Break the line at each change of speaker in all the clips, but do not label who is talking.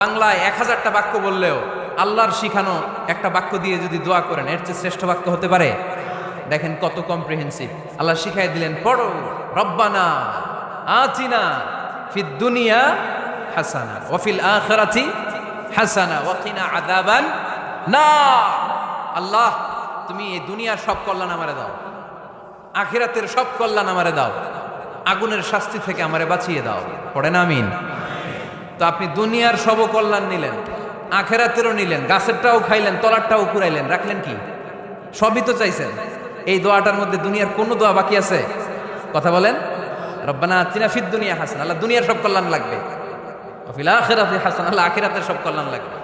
বাংলায় 1000টা বাক্য বললেও আল্লাহর শিখানো একটা বাক্য দিয়ে যদি দোয়া করেন এর চেয়ে শ্রেষ্ঠ বাক্য হতে পারে? দেখেন কত কম্প্রিহেন্সিভ। আল্লাহ শিখাই দিলেন, পড়ো রব্বানা আতিনা ফিদ দুনিয়া হাসানা ওয়া ফিল আখিরাতি হাসানা ওয়া কিনা আযাবান নার। আল্লাহ, তুমি এই দুনিয়ার সব কল্যাণ আমারে দাও, আখিরাতের সব কল্যাণ আমারে দাও, আগুনের শাস্তি থেকে আমারে বাঁচিয়ে দাও। পড়েন আমিন। তো আপনি দুনিয়ার সব কল্যাণ নিলেন, আখেরাতেরও নিলেন, গাছেরটাও খাইলেন, তলারটাও কুড়াইলেন, রাখলেন কি? সবই তো চাইছেন। এই দোয়াটার মধ্যে দুনিয়ার কোনো দোয়া বাকি আছে? কথা বলেন। রব্বানা আতিনা ফিদ দুনিয়া হাসানা, আল্লাহ দুনিয়ার সব কল্যাণ লাগবে। ওয়া ফিল আখিরাতি হাসানা, আল্লাহ আখিরাতের সব কল্যাণ লাগবে,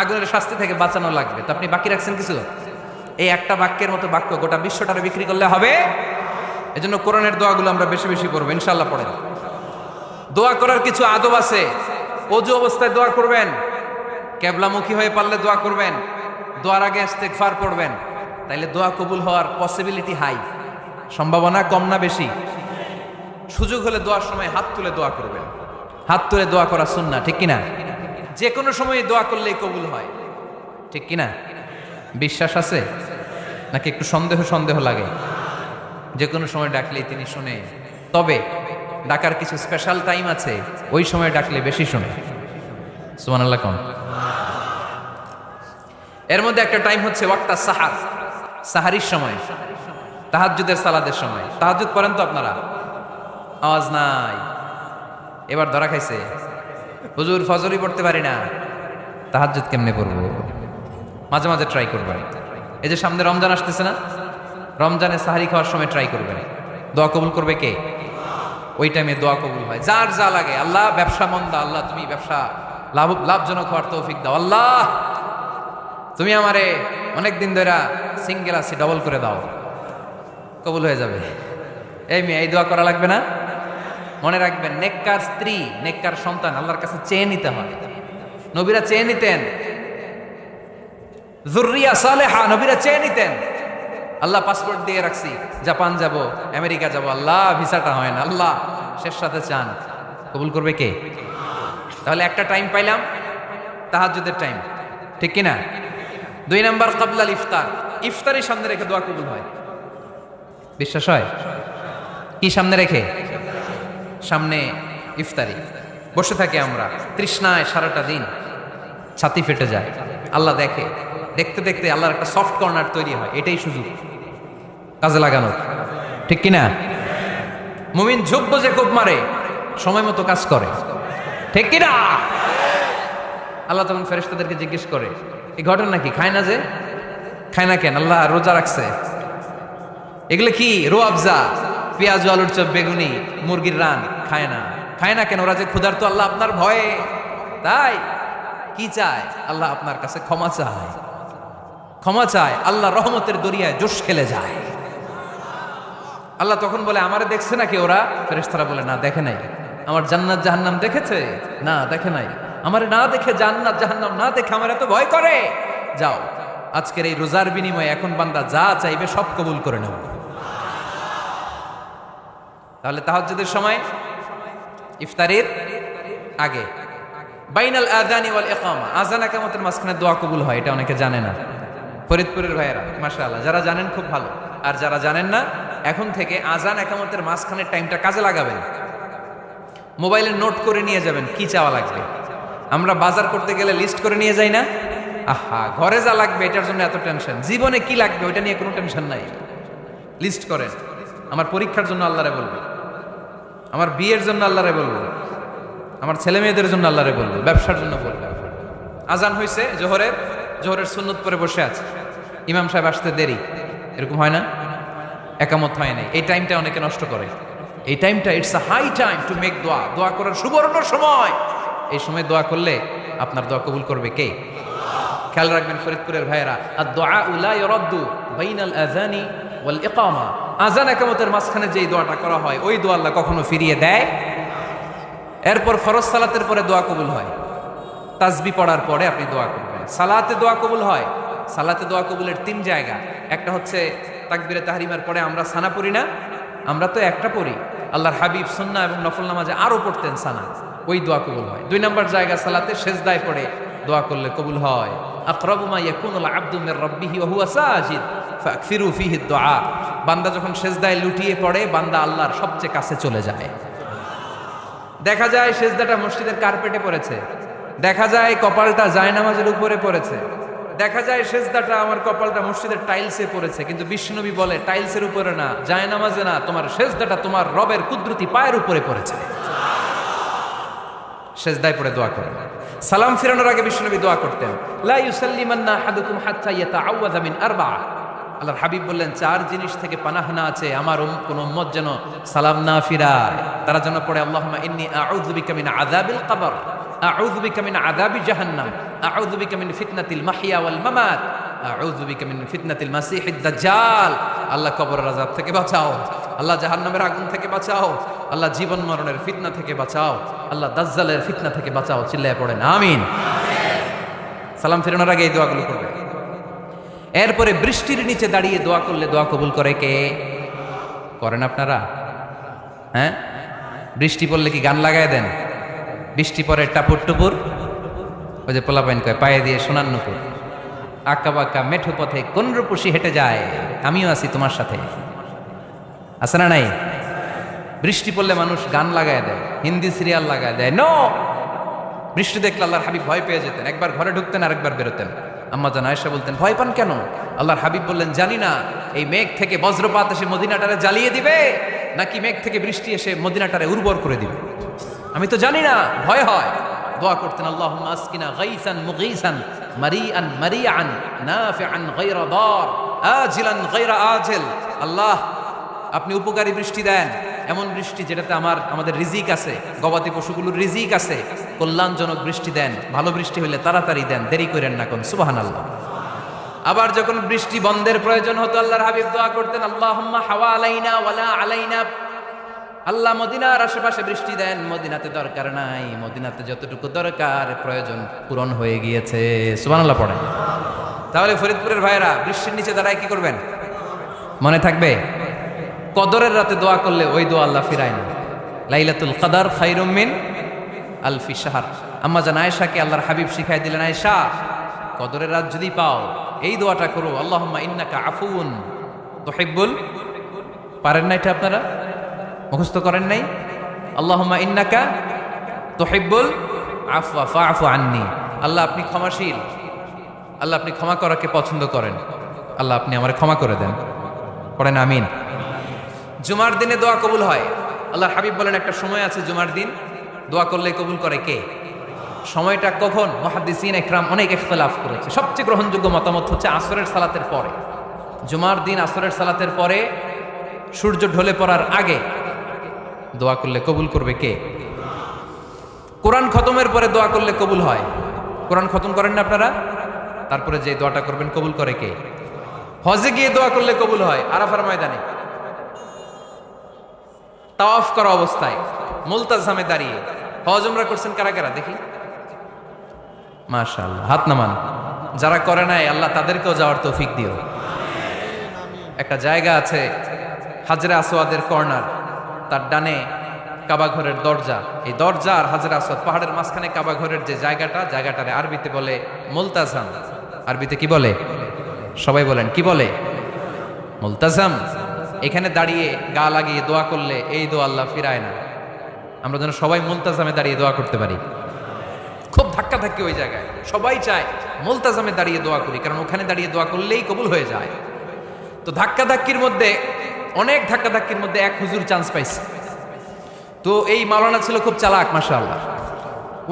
আগুনের শাস্তি থেকে বাঁচানো লাগবে। তো আপনি বাকি রাখছেন কিছু? এই একটা বাক্যের মতো বাক্য গোটা বিশ্বটারে বিক্রি করলে হবে? এজন্য কোরআনের দোয়াগুলো আমরা বেশি বেশি পড়বো, ইনশাআল্লাহ। পড়েন। দোয়া করার কিছু আদব আছে। ওযু অবস্থায় দোয়া করবেন, কিবলামুখী হয়ে পারলে দোয়া করবেন, দোয়ার আগে ইস্তেগফার পড়বেন, তাইলে দোয়া কবুল হওয়ার পসিবিলিটি হাই। সম্ভাবনা কম না বেশি? সুযোগ হলে দোয়ার সময় হাত তুলে দোয়া করবেন। হাত তুলে দোয়া করা সুন্নাহ, ঠিক কিনা? যে কোনো সময় দোয়া করলেই কবুল হয়, ঠিক কিনা? বিশ্বাস আছে নাকি একটু সন্দেহ সন্দেহ লাগে? যে কোনো সময় ডাকলেই তিনি শুনে, তবে ডাকার কিছু স্পেশাল টাইম আছে, ওই সময় ডাকলে বেশি শুনে। সুবহানাল্লাহ কোন? এর মধ্যে একটা টাইম হচ্ছে ওয়াক্তা সাহার, সাহারির সময়, তাহাজ্জুদের সালাদের সময়। তাহাজ্জুদ পড়েন তো আপনারা? আওয়াজ নাই, এবার ধরা খাইছে। হুজুর ফজরই পড়তে পারি না, তাহাজ্জুদ কেমনে পড়বো? মাঝে মাঝে ট্রাই করবেন। এই যে সামনে রমজান আসতেছে না, রমজানে সাহারি খাওয়ার সময় ট্রাই করবেন। দোয়া কবুল করবে কে? ওই টাইমে দোয়া কবুল হয়। যার যা লাগে, আল্লাহ ব্যবসা মন্দা, আল্লাহ তুমি ব্যবসা লাভজনক হওয়ার তৌফিক দাও, আল্লাহ তুমি আমারে অনেকদিন ধরে সিঙ্গেল আছি, ডবল করে দাও, কবুল হয়ে যাবে। এই মেয়ে, এই দোয়া করা লাগবে না? মনে রাখবেন, নেককার স্ত্রী, নেককার সন্তান আল্লাহর কাছে চেয়ে নিতে হয়। নবীরা চেয়ে নিতেন, যুররিয়া সালেহা নবীরা চেয়ে নিতেন। আল্লাহ পাসপোর্ট দিয়ে রাখছি, জাপান যাব, আমেরিকা যাব, আল্লাহ ভিসাটা হয় না, আল্লাহ শেষ সাথে চান, কবুল করবে কে? তাহলে একটা টাইম পাইলাম, তাহাজ্জুদের টাইম, ঠিক কিনা? 2 নাম্বার ক্বাবলাল ইফতার, ইফতারি সামনে রেখে দোয়া কবুল হয়। বিশ্বাস হয়? কি সামনে রেখে? সামনে ইফতারি। বসে থাকি আমরা তৃষ্ণায় সারাটা দিন, ছাতি ফেটে যায়। আল্লাহ দেখে, দেখতে দেখতে আল্লাহর একটা সফট কর্নার তৈরি হয়। এটাই সুযোগ কাজে লাগানোর, ঠিক কিনা? মুমিন ঝুঁকব যে কোপ মারে, সময় মতো কাজ করে, ঠিক কিনা? আল্লাহ তখন ফেরেশতাদেরকে জিজ্ঞেস করে, এই ঘটনা কি? খায় না যে? খায় না কেন? আল্লাহ রোজা রাখছে। এগুলো কি? রোয়াবজা, পেঁয়াজ, আলুর চপ, বেগুনি, মুরগির রান। খায় না। খায় না কেন? ওরা যে ক্ষুধার্ত, আল্লাহ আপনার ভয়ে। তাই কি চায়? আল্লাহ আপনার কাছে ক্ষমা চায়, ক্ষমা চায়। আল্লাহ রহমতের দরিয়ায় জোশ খেলে যায়। আল্লাহ তখন বলে, আমারে দেখছে নাকি ওরা? ফেরেশতারা বলে, না দেখে নাই। আমার জান্নাত জাহান্নাম দেখেছে? না দেখে নাই। আমারে না দেখে, জান্নাত জাহান্নাম না দেখে আমার এত ভয় করে। যাও, আজকের এই রোজার বিনিময়ে এখন বান্দা যা চাইবে সব কবুল করে নেব। তাহলে তাহাজ্জুদের সময়, ইফতারের আগে, বাইনাল আযানি ওয়াল ইকামা, আযান ইকামতের মাঝখানে দোয়া কবুল হয়। এটা অনেকে জানে না। ফরিদপুরের ভাইয়েরা মাশাআল্লাহ, যারা জানেন খুব ভালো, আর যারা জানেন না, এখন থেকে আযান ইকামতের মাঝখানের টাইমটা কাজে লাগাবেন। মোবাইলে নোট করে নিয়ে যাবেন কি চাওয়া লাগবে। আমরা বাজার করতে গেলে লিস্ট করে নিয়ে যাই না? আহা, ঘরে যা লাগবে এটার জন্য এত টেনশন, জীবনে কি লাগবে ওইটা নিয়ে কোনো টেনশন নাই। লিস্ট করেন। আমার পরীক্ষার জন্য আল্লাহরে বলবো, আমার বিয়ের জন্য আল্লাহরে বলবো, আমার ছেলে মেয়েদের জন্য আল্লাহরে বলবো, ব্যবসার জন্য বলবো। আজান হয়েছে জোহরের সুন্নত পরে বসে আছে, ইমাম সাহেব আসতে দেরি, এরকম হয় না? একামত হয় নাই, এই টাইমটা অনেকে নষ্ট করে। এই টাইমটা it's a high time to make দোয়া, দোয়া করার সুবর্ণ সময়। এই সময় দোয়া করলে আপনার দোয়া কবুল করবে কে? খেয়াল রাখবেন ফরিদপুরের ভাইয়েরা, আর দোয়া লা ইউরাদ্দু বাইনাল আযানি ওয়াল ইকামা, আযান ইকামতের মাঝখানে যেই দোয়াটা করা হয় ওই দোয়া আল্লাহ কখনো ফিরিয়ে দেয়। এরপর ফরজ সালাতের পরে দোয়া কবুল হয়, তাসবিহ পড়ার পরে আপনি দোয়া করবেন। সালাতে দোয়া কবুল হয়, সালাতে দোয়া কবুলের 3 জায়গা। একটা হচ্ছে তাকবীরে তাহরিমার পরে আমরা সানা পড়ি না, আমরা তো একটা পড়ি। আল্লাহর হাবিব সুন্নাহ এবং নফল নামাজে আরো পড়তেন সানা। ওই দোয়া কবুল হয়। 2 নম্বর জায়গা সালাতে সেজদায় পড়ে দোয়া করলে কবুল হয়। আকরাবু মা ইয়াকুনুল আবদু মির রাব্বিহি ওয়া হুয়া সাজিদ ফাকসিরু ফিহি দুআ। বান্দা যখন সেজদায় লুটিয়ে পড়ে বান্দা আল্লাহর সবচেয়ে কাছে চলে যায়। দেখা যায় সেজদাটা মসজিদের কার্পেটে পড়েছে, দেখা যায় কপালটা জায়নামাজের উপরে পড়েছে, দেখা যায় সেজদাটা আমার কপালটা মসজিদের টাইলসে পড়েছে, কিন্তু বিশ্বনবী বলে টাইলসের উপরে না, জায়নামাজে না, তোমার সেজদাটা তোমার রবের কুদরতি পায়ের উপরে পড়েছে। সেজদায় পড়ে দোয়া করেন। সালাম ফিরানোর আগে বিশ্বনবী দোয়া করতেন, লা ইউসাল্লিমান্না আহাদুকুম হাত্তা ইয়াতাআওয়াযা মিন আরবা'a। আল্লাহর হাবিব বললেন 4 জিনিস থেকে পানাহানা আছে, আমার কোন উম্মত যেন সালাম না ফিরায়। তারা যেন পড়ে আল্লাহুম্মা ইন্নী আউযু বিকা মিন আযাবিল কবর, আউযু বিকা মিন আযাবি জাহান্নাম, আউযু বিকা মিন ফিতনাতিল মাহইয়া ওয়াল মামাত, আউযু বিকা মিন ফিতনাতিল মাসিহিদ দাজ্জাল। আল্লাহ কবরের আযাব থেকে বাঁচাও, আল্লাহ জাহান্নামের আগুন থেকে বাঁচাও, আল্লাহ জীবন মরণের ফিতনা থেকে বাঁচাও, আল্লাহ দাজ্জালের ফিতনা থেকে বাঁচাও। চিল্লায়ে পড়েন আমিন। সালাম ফিরানোর আগে এই দোয়াগুলো করবেন। এরপরে বৃষ্টির নিচে দাঁড়িয়ে দোয়া করলে দোয়া কবুল করে কে? করেন আপনারা? হ্যাঁ, বৃষ্টি পড়লে কি গান লাগায় দেন? বৃষ্টি পরে টাপুর টুপুর, ওই যে পোলাপাইন কয় পায়ে দিয়ে সোনার নুপুর, আঁকা বাঁকা মেঠো পথে কোন রূপসী হেঁটে যায়, আমিও আছি তোমার সাথে। আছে না নাই? বৃষ্টি পড়লে মানুষ গান লাগায় দেয়, হিন্দি সিরিয়াল লাগায় দেয়। নো, বৃষ্টি দেখলে আল্লাহর হাবিব ভয় পেয়ে যেতেন, একবার ঘরে ঢুকতেন আরেকবার বেরোতেন। আম্মা জান আয়েশা বলতেন, ভয় পান কেন? আল্লাহর হাবিব বললেন, জানি না এই মেঘ থেকে বজ্রপাত এসে মদিনাটারে জ্বালিয়ে দিবে নাকি মেঘ থেকে বৃষ্টি এসে মদিনাটারে উর্বর করে দিবে, আমি তো জানি না, ভয় হয়। দোয়া করতেন, আল্লাহুম্মা আসকিনা গাইসান মুগীসান মারিআন মারিআন নাফিআন গায়রা দার আজিলান গায়রা আজিল। আল্লাহ, আপনি উপকারী বৃষ্টি দেন, এমন বৃষ্টি যেটাতে আমাদের রিজিক আছে, গবাদি পশুগুলোর রিজিক আছে, কল্যাণজনক বৃষ্টি দেন, ভালো বৃষ্টি হইলে তাড়াতাড়ি দেন, দেরি করেন না কোন। সুবহানাল্লাহ। আবার যখন বৃষ্টি বন্ধের প্রয়োজন হতো আল্লাহর হাবিব দোয়া করতেন, আল্লাহুম্মা হাওয়া আলাইনা ওয়ালা আলাইনা। আল্লাহ মদিনার আশেপাশে বৃষ্টি দেন, মদিনাতে দরকার নাই, মদিনাতে যতটুকু দরকার প্রয়োজন পূরণ হয়ে গিয়েছে। সুবহানাল্লাহ পড়েন। তাহলে ফরিদপুরের ভাইরা বৃষ্টির নিচে দাঁড়ায় কি করবেন? মনে থাকবে কদরের রাতে দোয়া করলে ওই দোয়া আল্লাহ ফিরায় না। লাইলাতুল কদর খায়রুম মিন আলফি শাহর। আম্মা জান আয়েশাকে আল্লাহর হাবিব শিখাই দিলেন, আয়েশা কদরের রাত যদি পাও এই দোয়াটা করো, আল্লাহুম্মা ইন্নাকা আফুউন তুহিব্বুল। পারেন না এটা আপনারা? মুখস্থ করেন নাই? আল্লাহুম্মা ইন্নাকা তুহিব্বুল আফওয়া ফাআফু আন্নি। আল্লাহ আপনি ক্ষমাশীল, আল্লাহ আপনি ক্ষমা করাকে পছন্দ করেন, আল্লাহ আপনি আমারে ক্ষমা করে দেন। পড়েন আমিন। জুমার দিনে দোয়া কবুল হয়। আল্লাহর হাবিব বলেন একটা সময় আছে জুমার দিন দোয়া করলে কবুল করে কে? সময়টা কখন? মুহাদ্দিসিন ইকরাম অনেক ইখতিলাফ করেছে। সবচেয়ে গ্রহণযোগ্য মতামত হচ্ছে আসরের সালাতের পরে। জুমার দিন আসরের সালাতের পরে সূর্য ঢলে পড়ার আগে দোয়া করলে কবুল করবে কে? কোরআন খতমের পরে দোয়া করলে কবুল হয়। কোরআন খতম করেন না আপনারা? তারপরে যে দোয়াটা করবেন কবুল করে কে? হজে গিয়ে দোয়া করলে কবুল হয়। আরাফার ময়দানে তাওয়াফ করা অবস্থায় মুলতাজামে দাঁড়িয়ে। হজ উমরা করছেন কারা কারা দেখি? মাশাআল্লাহ, হাত নামান। যারা করে নাই আল্লাহ তাদেরকেও যাওয়ার তৌফিক দিও। একটা জায়গা আছে হাজরে আসওয়াদের কর্নার, তার ডানে কাবা ঘরের দরজা। এই দরজা আর হাজরে আসওয়াদ পাহাড়ের মাঝখানে কাবা ঘরের যে জায়গাটারে আরবিতে বলে মুলতাজাম। আরবিতে কি বলে? সবাই বলেন কি বলে? মুলতাজাম। এখানে দাঁড়িয়ে গা লাগিয়ে দোয়া করলে এই দোয়া আল্লাহ ফিরায় না। আমরা যেন সবাই মুলতাজামে দাঁড়িয়ে দোয়া করতে পারি। খুব ধাক্কা ধাক্কি ওই জায়গায়, সবাই চায় মুলতাজামে দাঁড়িয়ে দোয়া করি, কারণ ওখানে দাঁড়িয়ে দোয়া করলেই কবুল হয়ে যায়। তো ধাক্কা ধাক্কির মধ্যে, অনেক ধাক্কা ধাক্কির মধ্যে এক হুজুর চান্স পাইছে। তো এই মাওলানা ছিল খুব চালাক, মাশাআল্লাহ।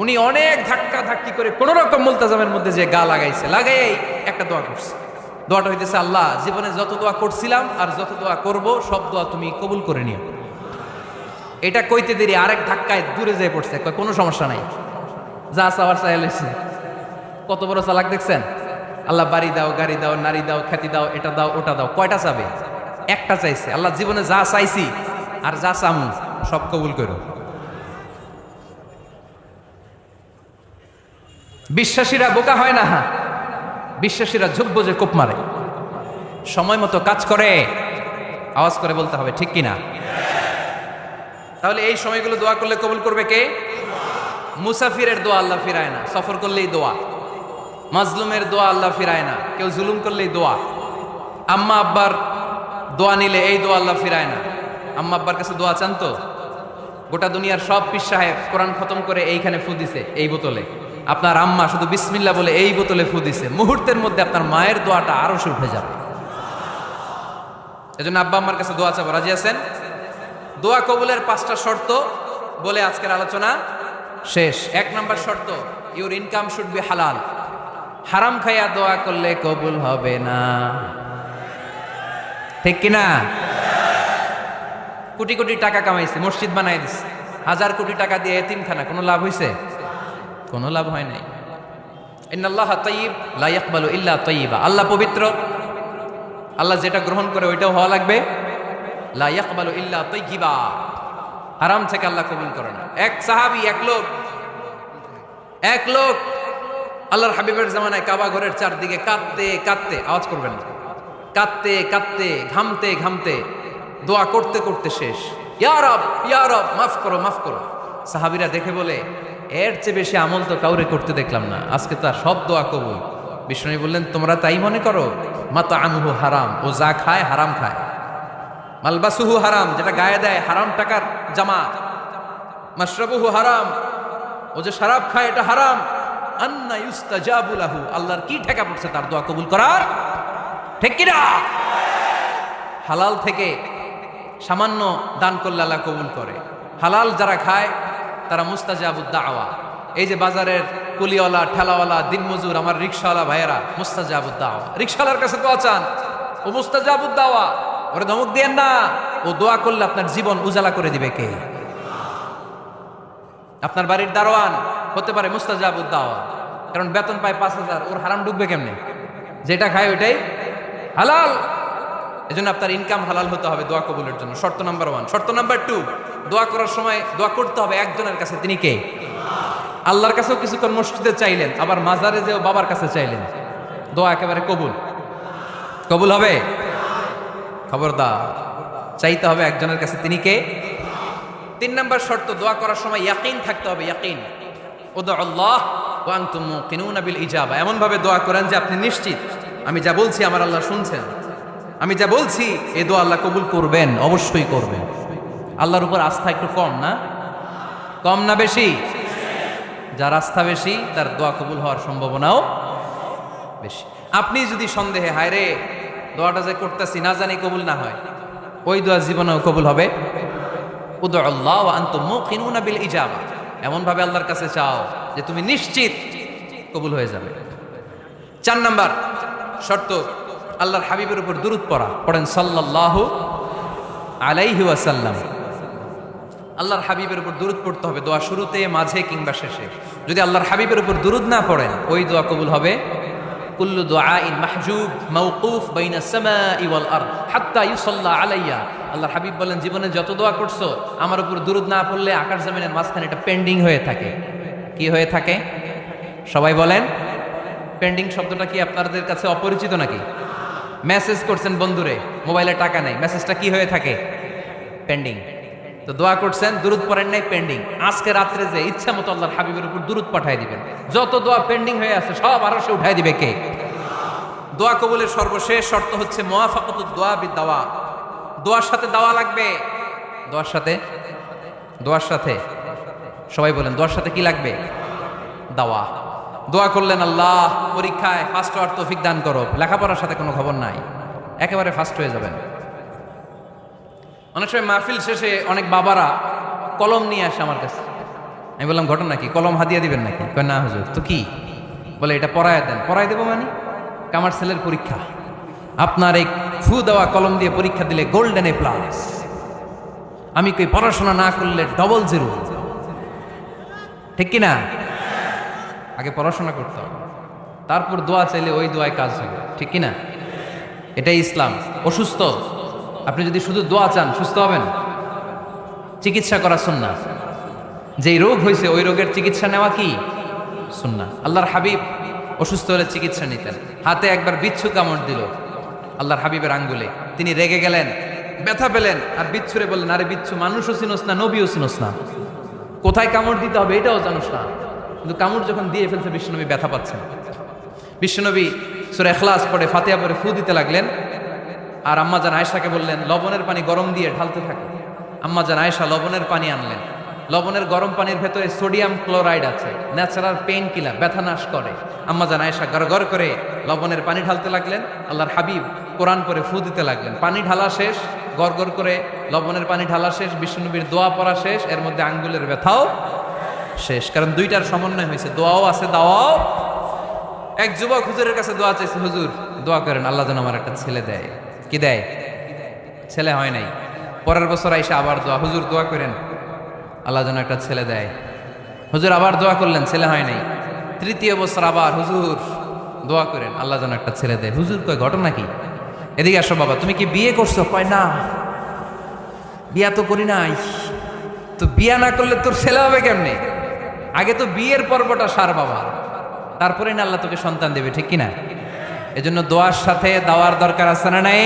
উনি অনেক ধাক্কা ধাক্কি করে কোন রকম মুলতাজামের মধ্যে যে গা লাগাইছে, লাগাই একটা দোয়া করছে। দোয়াটা হইতেছে, আল্লাহ জীবনে যত দোয়া করছিলাম আর যত দোয়া করব সব দোয়া তুমি কবুল করে নিও। এটা কইতে দেরি আরেক ধাক্কায় দূরে যেয়ে পড়ছে, কোনো সমস্যা নাই, যা চাওয়ার চাই লইছে। কত বড় চালাক দেখছেন? আল্লাহ বাড়ি দাও, গাড়ি দাও, নারী দাও, খ্যাতি দাও, এটা দাও, ওটা দাও। কয়টা চাবে? একটা চাইছে। আল্লাহ জীবনে যা চাইছি আর যা চামু সব কবুল করো। বিশ্বাসীরা বোকা হয় না, বিশ্বাসীরা যোগ্য যে কোপ মারে, সময় মতো কাজ করে। আওয়াজ করে বলতে হবে ঠিক কিনা? তাহলে এই সময়গুলো দোয়া করলে কবুল করবে কে? মুসাফিরের দোয়া আল্লাহ ফিরায় না, সফর করলেই দোয়া। মাজলুমের দোয়া আল্লাহ ফিরায় না, কেউ জুলুম করলেই দোয়া। আম্মা আব্বার দোয়া নিলে এই দোয়া আল্লাহ ফিরায় না। আম্মা আব্বার কাছে দোয়া চান তো? গোটা দুনিয়ার সব পীর সাহেব কোরআন খতম করে এইখানে ফু দিছে এই বোতলে, আপনার আম্মা শুধু বিসমিল্লাহ বলে এই বোতলে ফু দিছে, মুহূর্তের মধ্যে আপনার মায়ের দোয়াটা আরো উঠে যাবে। এজন্য আব্বা আম্মার কাছে দোয়া চাবো, রাজি আছেন? দোয়া কবুলের 5টা শর্ত বলে আজকের আলোচনা শেষ। 1 নাম্বার শর্ত, ইউর ইনকাম শুড বি হালাল। হারাম খাইয়া দোয়া করলে কবুল হবে না, ঠিক কিনা? কোটি কোটি টাকা কামাইছে, মসজিদ বানাই দিছে, 1000 কোটি টাকা দিয়ে এতিমখানা, কোনো লাভ হইছে? কোনো লাভ হয় নাই। ইন্নাল্লাহা তাইয়্যিব লা ইয়াকবালু ইল্লা তাইয়্যিবা। আল্লাহ পবিত্র, আল্লাহ যেটা গ্রহণ করে ওইটাও হওয়া লাগবে। লা ইয়াকবালু ইল্লা তাইয়্যিবা, হারাম থেকে আল্লাহ কবুল করে না। এক সাহাবী, এক লোক আল্লাহর হাবিবের জামানায় কাবা ঘরের চারদিকে কাঁদতে কাঁদতে, আওয়াজ করবেন না, কাঁদতে কাঁদতে, ঘামতে ঘামতে, দোয়া করতে করতে শেষ। ইয়া রব, ইয়া রব, মাফ করো, মাফ করো। সাহাবীরা দেখে বলে, এর চেয়ে বেশি আমল তো কাউরে করতে দেখলাম না, আজকে তার সব দোয়া কবুল। বিষ্ণু বললেন, তোমরা তাই মনে করো? মাতাআমুহু হারাম, ও যা খায় হারাম খায়। মালবাসুহু হারাম, যেটা গায়ে দেয় হারাম টাকার জামা। মাশরাবুহু হারাম, ও যে শরাব খায় এটা হারাম। আন্না ইউস্তাজাবু লাহু, আল্লাহর কি ঠেকা পড়ছে তার দোয়া কবুল করার? ঠিক কি না? হালাল থেকে সামান্য দান করলে আল্লাহ কবুল করে। হালাল যারা খায় তারা মুস্তাজাবুদ দাওয়া। এই যে বাজারের কুলিওয়ালা, ঠেলাওয়ালা, দিনমজুর, আমার রিকশাওয়ালা ভাইয়েরা, মুস্তাজাবুদ দাওয়া। রিকশাওয়ালার কাছে দোয়া চান, ও মুস্তাজাবুদ দাওয়া। ওরে ধমক দিয়েন না, ও দোয়া করলে আপনার জীবন উজালা করে দিবে কে? আপনার বাড়ির দারোয়ান হতে পারে মুস্তাজাবুদ দাওয়া, কারণ বেতন পায় 5000, ওর হারাম ঢুকবে কেমনে? যেটা খায় ওইটাই হালাল। এজন্য আপনার ইনকাম হালাল হতে হবে দোয়া কবুলের জন্য। শর্ত নাম্বার 1। শর্ত নাম্বার 2, দোয়া করার সময় দোয়া করতে হবে একজনের কাছে, তিনি কে? আল্লাহর কাছেও কিছুক্ষণ মসজিদে চাইলেন, আবার মাজারে যেও বাবার কাছে চাইলেন, দোয়া একেবারে কবুল? কবুল হবে? খবরদার, চাইতে হবে একজনের কাছে, তিনি কে? 3 নাম্বার শর্ত, দোয়া করার সময় ইয়াকিন থাকতে হবে। ইয়াকিন, উদউ আল্লাহ ওয়া আনতুম মুকিনুনা বিল ইজাবা। এমন ভাবে দোয়া করেন যে আপনি নিশ্চিত আমি যা বলছি আমার আল্লাহ শুনছেন, আমি যা বলছি এই দোয়া আল্লাহ কবুল করবেন, অবশ্যই করবেন। আল্লাহর উপর আস্থা একটু কম না? কম না বেশি? যার আস্থা বেশি তার দোয়া কবুল হওয়ার সম্ভাবনাও বেশি। আপনি যদি সন্দেহে, হায় রে দোয়াটা যে করতেছি না জানি কবুল না হয়, ওই দোয়া জীবনেও কবুল হবে। উদউ আল্লাহ ওয়া আনতুম মুকিনুনা বিল ইজাবা, এমন ভাবে আল্লাহর কাছে চাও যে তুমি নিশ্চিত কবুল হয়ে যাবে। 4 নাম্বার শর্ত, আল্লাহর হাবিবের উপর দুরূদ পড়া। পড়েন সাল্লাল্লাহু আলাইহি ওয়াসাল্লাম। আল্লাহর হাবিবের উপর দুরূদ পড়তে হবে দোয়া শুরুতে, মাঝে কিংবা শেষে। যদি আল্লাহর হাবিবের উপর দুরূদ না পড়েন, ওই দোয়া কবুল হবে। কুল্লু দুআইন মাহজুব মাওকুফ বাইনা সামাই ওয়াল আরদ হাত্তা ইউসাল্লা আলাইয়া। আল্লাহর হাবিব বলেন, জীবনে যত দোয়া করছো আমার উপর দুরূদ না পড়লে আকাশ জমিনের মাঝখানে এটা পেন্ডিং হয়ে থাকে। কি হয়ে থাকে? সবাই বলেন। পেন্ডিং শব্দটা কি আপনাদের কাছে অপরিচিত নাকি? মেসেজ করছেন বন্ধুরে, মোবাইলে টাকা নাই, মেসেজটা কি হয়ে থাকে? পেন্ডিং। তো দোয়া করছেন, দুরূদ পড়েন নাই, পেন্ডিং। আজকে রাত্রে যে ইচ্ছা মতো আল্লাহর হাবিবের উপর দুরূদ পাঠায় দিবেন, যত দোয়া পেন্ডিং হয়ে আছে সব আরশে উঠায় দিবে কে? দোয়া কবুলের সর্বশেষ শর্ত হচ্ছে মুওয়াফাকাতুদ দোয়া বিদ-দাওয়া। দোয়ার সাথে দাওয়া লাগবে। দোয়ার সাথে সবাই বলেন, দোয়ার সাথে কি লাগবে? দাওয়া। দোয়া করলেন, আল্লাহ পরীক্ষায় ফার্স্ট হওয়ার তৌফিক দান করো, লেখাপড়ার সাথে কোনো খবর নাই, একেবারে ফার্স্ট হয়ে যাবেন। অনেক সময় মাহফিল শেষে অনেক বাবারা কলম নিয়ে আসে আমার কাছে। আমি বললাম, ঘটনা কি? কলম হাদিয়া দিবেন নাকি? কয় না হুজুর। তো কি? বলে এটা পড়ায় দেন। পড়ায় দেবো মানে? আমার ছেলের পরীক্ষা, আপনার এই ফু দেওয়া কলম দিয়ে পরীক্ষা দিলে গোল্ডেন এ প্লাস। আমি কই পড়াশোনা না করলে ডবল জিরো, ঠিক কিনা? আগে পড়াশোনা করতে হবে, তারপর দোয়া চাইলে ওই দোয়ায় কাজ হবে, ঠিক কিনা? এটাই ইসলাম। অসুস্থ আপনি যদি শুধু দোয়া চান, সুস্থ হবেন? চিকিৎসা করা সুন্নাহ। যেই রোগ হয়েছে ওই রোগের চিকিৎসা নেওয়া কি সুন্নাহ। আল্লাহর হাবিব অসুস্থ হলে চিকিৎসা নিতেন। হাতে একবার বিচ্ছু কামড় দিল আল্লাহর হাবিবের আঙ্গুলে, তিনি রেগে গেলেন, ব্যথা পেলেন, আর বিচ্ছুরে বললেন, আরে বিচ্ছু মানুষও চিনোস না, নবীও চিনোস না, কোথায় কামড় দিতে হবে এটাও জানোস না, কিন্তু কামড় যখন দিয়ে ফেলছে বিশ্বনবী ব্যথা পাচ্ছেন। বিশ্বনবী সূরা ইখলাস পড়ে ফাতিহা পড়ে ফু দিতে লাগলেন, আর আম্মাজান আয়েশাকে বললেন লবণের পানি গরম দিয়ে ঢালতে থাকো। আম্মাজান আয়েশা লবণের পানি আনলেন। লবণের গরম পানির ভেতরে সোডিয়াম ক্লোরাইড আছে, ন্যাচারাল পেইন কিলার, ব্যথা নাশ করে। আম্মাজান আয়েশা গড়গড় করে লবণের পানি ঢালতে লাগলেন, আল্লাহর হাবিব কোরআন পড়ে ফু দিতে লাগলেন। পানি ঢালা শেষ, গড়গড় করে লবণের পানি ঢালা শেষ, বিশ্বনবীর দোয়া পড়া শেষ, এর মধ্যে আঙ্গুলের ব্যথাও শেষ। কারণ দুইটার সমন্বয় হয়েছে, দোয়াও আছে দাওয়াও। এক যুবক হুজুরের কাছে দোয়া চাইছে, হুজুর দোয়া করেন আল্লাহ যেন আমার একটা ছেলে দেয়। কি দেয়? ছেলে হয় নাই। পরের বছর আইসা আবার দোয়া, হুজুর দোয়া করেন আল্লাহ যেন একটা ছেলে দেয়। হুজুর আবার দোয়া করলেন, ছেলে হয় নাই। তৃতীয় বছর আবার হুজুর দোয়া করেন আল্লাহ যেন একটা ছেলে দেয়। হুজুর কয় ঘটনা কি? এদিকে আসো বাবা, তুমি কি বিয়ে করছো? কয় না, বিয়া তো করি নাই। তো বিয়া না করলে তোর ছেলে হবে কেমনে? আগে তো বিয়ের পর্বটা সার বাবা, তারপরে না আল্লাহ তোকে সন্তান দেবে, ঠিক কিনা? এজন্য দোয়ার সাথে দাওয়ার দরকার আছে না নাই?